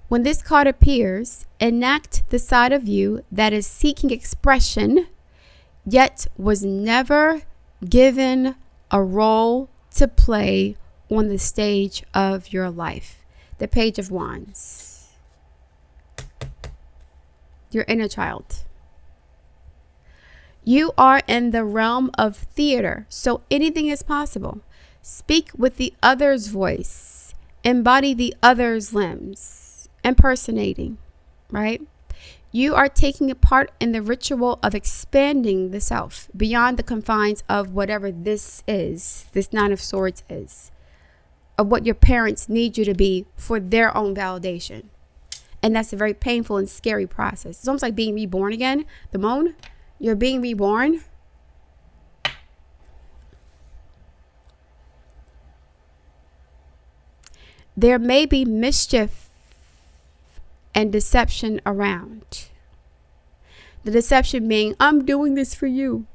When this card appears, enact the side of you that is seeking expression, yet was never given a role to play on the stage of your life. The Page of Wands. Your inner child. You are in the realm of theater, so anything is possible. Speak with the other's voice. Embody the other's limbs. Impersonating, right? You are taking a part in the ritual of expanding the self beyond the confines of whatever this is, this Nine of Swords is, of what your parents need you to be for their own validation. And that's a very painful and scary process. It's almost like being reborn again. The moon, you're being reborn. There may be mischief and deception around. The deception being, I'm doing this for you.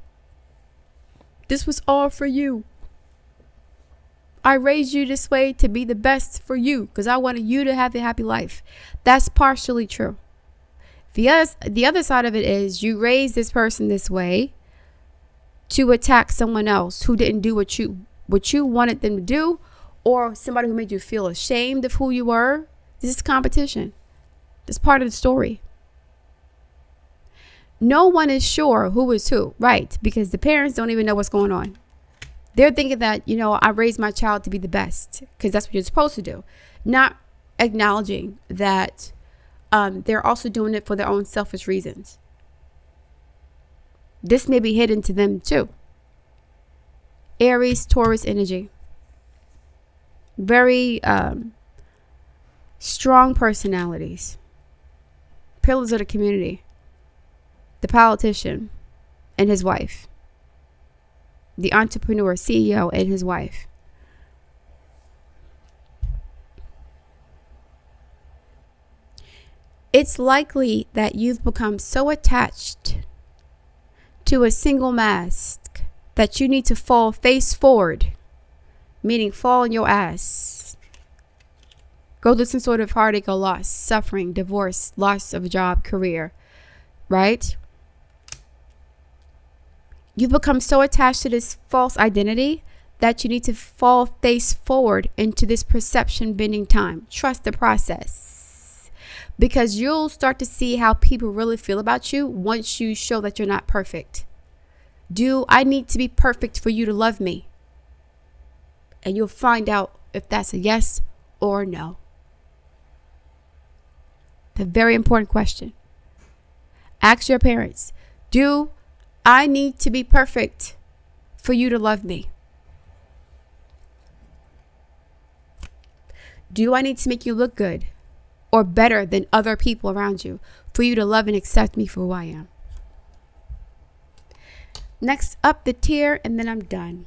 This was all for you. I raised you this way to be the best for you because I wanted you to have a happy life. That's partially true. The other side of it is you raised this person this way to attack someone else who didn't do what you wanted them to do, or somebody who made you feel ashamed of who you were. This is competition. It's part of the story. No one is sure who is who, right? Because the parents don't even know what's going on. They're thinking that, I raised my child to be the best because that's what you're supposed to do. Not acknowledging that they're also doing it for their own selfish reasons. This may be hidden to them too. Aries, Taurus energy. Very strong personalities. Pillars of the community. The politician and his wife. The entrepreneur, CEO, and his wife. It's likely that you've become so attached to a single mask that you need to fall face forward, meaning fall on your ass. Go through some sort of heartache or loss, suffering, divorce, loss of a job, career, right? You've become so attached to this false identity that you need to fall face forward into this perception bending time. Trust the process. Because you'll start to see how people really feel about you once you show that you're not perfect. Do I need to be perfect for you to love me? And you'll find out if that's a yes or no. The very important question. Ask your parents, do I need to be perfect for you to love me? Do I need to make you look good or better than other people around you for you to love and accept me for who I am? Next up, the tear, and then I'm done.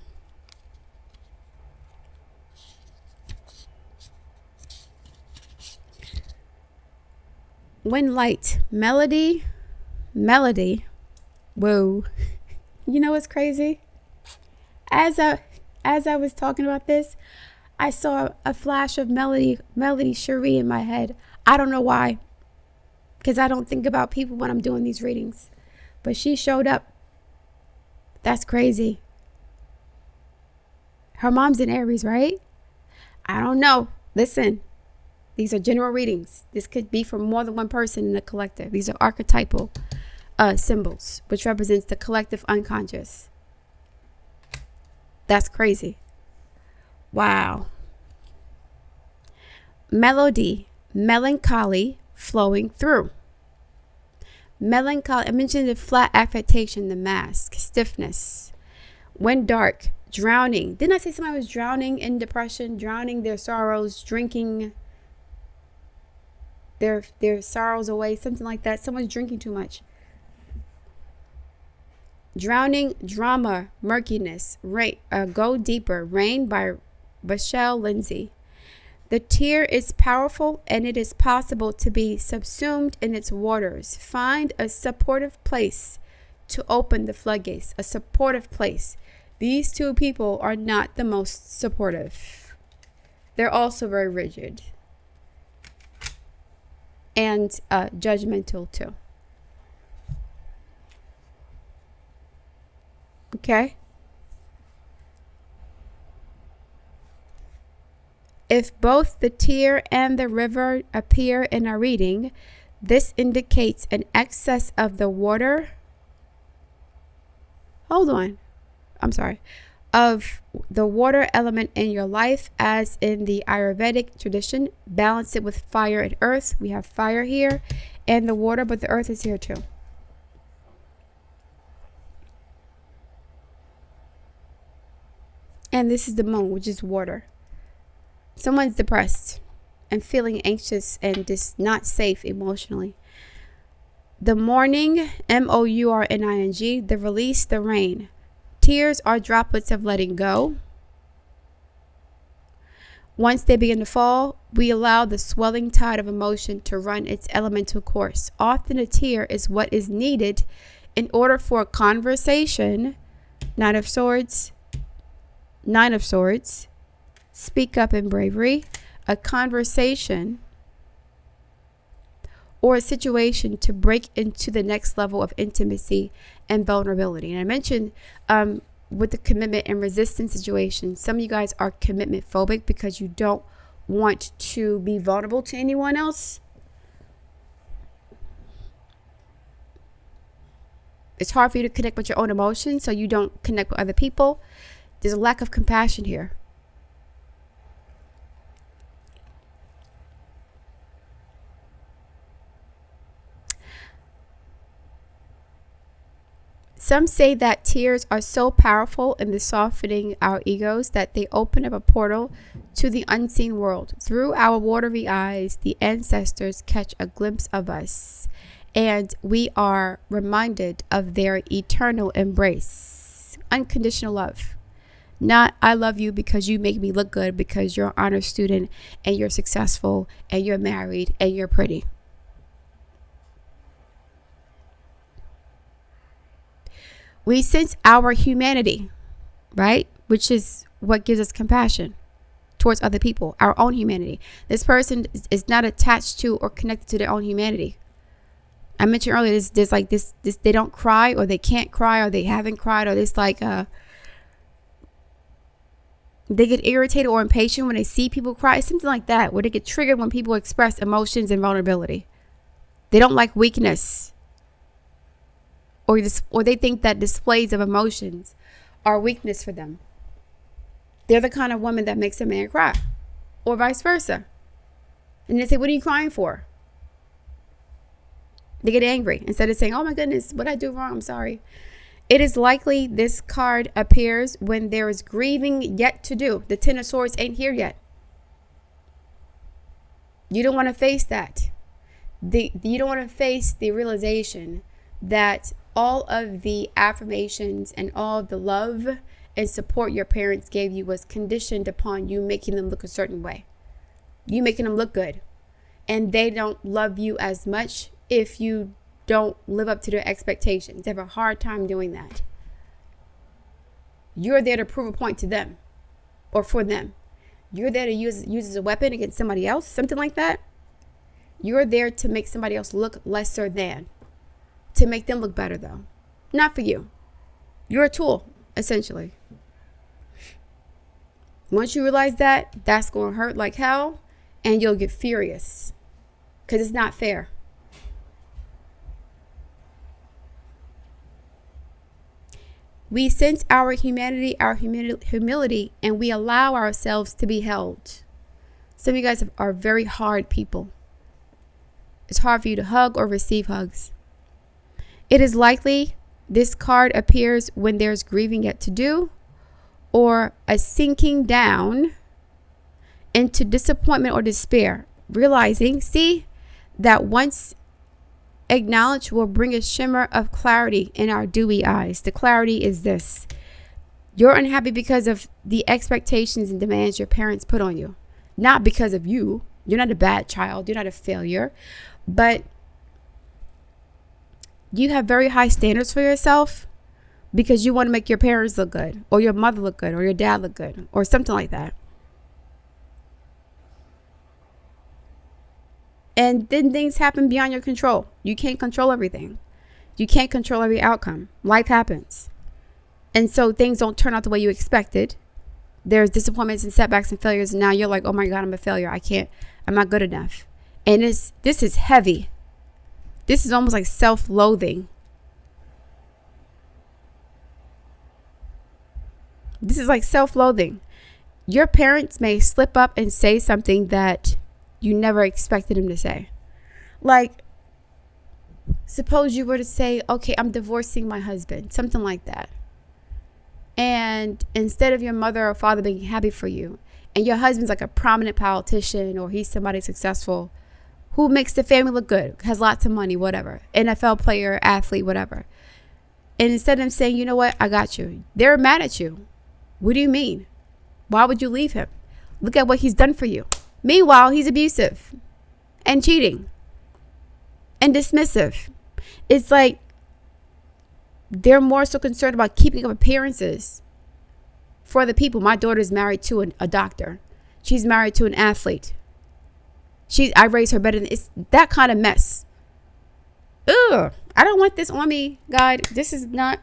When light, melody, whoa. You know what's crazy? As I was talking about this, I saw a flash of Melody Cherie in my head. I don't know why, because I don't think about people when I'm doing these readings. But she showed up. That's crazy. Her mom's in Aries, right? I don't know. Listen, these are general readings. This could be for more than one person in the collective. These are archetypal symbols, which represents the collective unconscious. That's crazy. Wow. Melody, melancholy flowing through. Melancholy, I mentioned the flat affectation, the mask, stiffness. When dark, drowning. Didn't I say somebody was drowning in depression, drowning their sorrows, drinking their sorrows away, something like that? Someone's drinking too much. Drowning, drama, murkiness, rain, Go Deeper, Rain by Michelle Lindsay. The tear is powerful and it is possible to be subsumed in its waters. Find a supportive place to open the floodgates, a supportive place. These two people are not the most supportive. They're also very rigid and judgmental too. Okay. If both the tear and the river appear in a reading, this indicates an excess of the water. Of the water element in your life, as in the Ayurvedic tradition. Balance it with fire and earth. We have fire here and the water, but the earth is here too. And this is the moon, which is water. Someone's depressed and feeling anxious and just not safe emotionally. The mourning, mourning, the release, the rain. Tears are droplets of letting go. Once they begin to fall, we allow the swelling tide of emotion to run its elemental course. Often a tear is what is needed in order for a conversation. Nine of Swords. Speak up in bravery. A conversation or a situation to break into the next level of intimacy and vulnerability. And I mentioned with the commitment and resistance situation, some of you guys are commitment phobic because you don't want to be vulnerable to anyone else. It's hard for you to connect with your own emotions, so you don't connect with other people. There's a lack of compassion here. Some say that tears are so powerful in the softening our egos that they open up a portal to the unseen world. Through our watery eyes, the ancestors catch a glimpse of us, and we are reminded of their eternal embrace. Unconditional love. Not, I love you because you make me look good, because you're an honor student and you're successful and you're married and you're pretty. We sense our humanity, right? Which is what gives us compassion towards other people, our own humanity. This person is not attached to or connected to their own humanity. I mentioned earlier, there's like this, they don't cry, or they can't cry, or they haven't cried, or this like, they get irritated or impatient when they see people cry. It's something like that, where they get triggered when people express emotions and vulnerability. They don't like weakness or they think that displays of emotions are weakness for them. They're the kind of woman that makes a man cry, or vice versa. And they say, what are you crying for? They get angry instead of saying, oh my goodness, what I do wrong? I'm sorry. It is likely this card appears when there is grieving yet to do. The Ten of Swords ain't here yet. You don't want to face that. You don't want to face the realization that all of the affirmations and all of the love and support your parents gave you was conditioned upon you making them look a certain way. You making them look good. And they don't love you as much if you don't live up to their expectations. They have a hard time doing that. You're there to prove a point to them or for them. You're there to use as a weapon against somebody else, something like that. You're there to make somebody else look lesser than, to make them look better though. Not for you. You're a tool, essentially. Once you realize that, that's going to hurt like hell, and you'll get furious because it's not fair. We sense our humanity, our humility, and we allow ourselves to be held. Some of you guys are very hard people. It's hard for you to hug or receive hugs. It is likely this card appears when there's grieving yet to do, or a sinking down into disappointment or despair. Realizing, see, that once acknowledged will bring a shimmer of clarity in our dewy eyes. The clarity is this. You're unhappy because of the expectations and demands your parents put on you. Not because of you. You're not a bad child. You're not a failure. But you have very high standards for yourself because you want to make your parents look good, or your mother look good, or your dad look good, or something like that. And then things happen beyond your control. You can't control everything. You can't control every outcome. Life happens. And so things don't turn out the way you expected. There's disappointments and setbacks and failures. And now you're like, oh my God, I'm a failure. I'm not good enough. And this is heavy. This is almost like self-loathing. This is like self-loathing. Your parents may slip up and say something that you never expected him to say. Like, suppose you were to say, okay, I'm divorcing my husband, something like that. And instead of your mother or father being happy for you, and your husband's like a prominent politician, or he's somebody successful who makes the family look good, has lots of money, whatever, NFL player, athlete, whatever. And instead of them saying, you know what, I got you, they're mad at you. What do you mean? Why would you leave him? Look at what he's done for you. Meanwhile, he's abusive and cheating and dismissive. It's like they're more so concerned about keeping up appearances for the people. My daughter's married to a doctor. She's married to an athlete. I raised her better than it's that kind of mess. Ugh, I don't want this on me, God. This is not.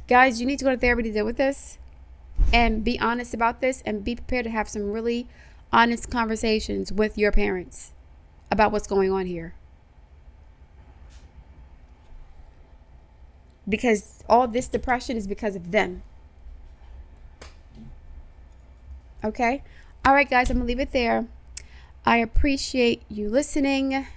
Guys, you need to go to therapy to deal with this. And be honest about this, and be prepared to have some really honest conversations with your parents about what's going on here. Because all this depression is because of them. Okay? All right, guys, I'm going to leave it there. I appreciate you listening.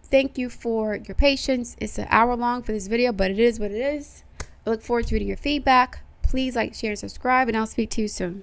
Thank you for your patience. It's an hour long for this video, but it is what it is. I look forward to reading your feedback. Please like, share, and subscribe, and I'll speak to you soon.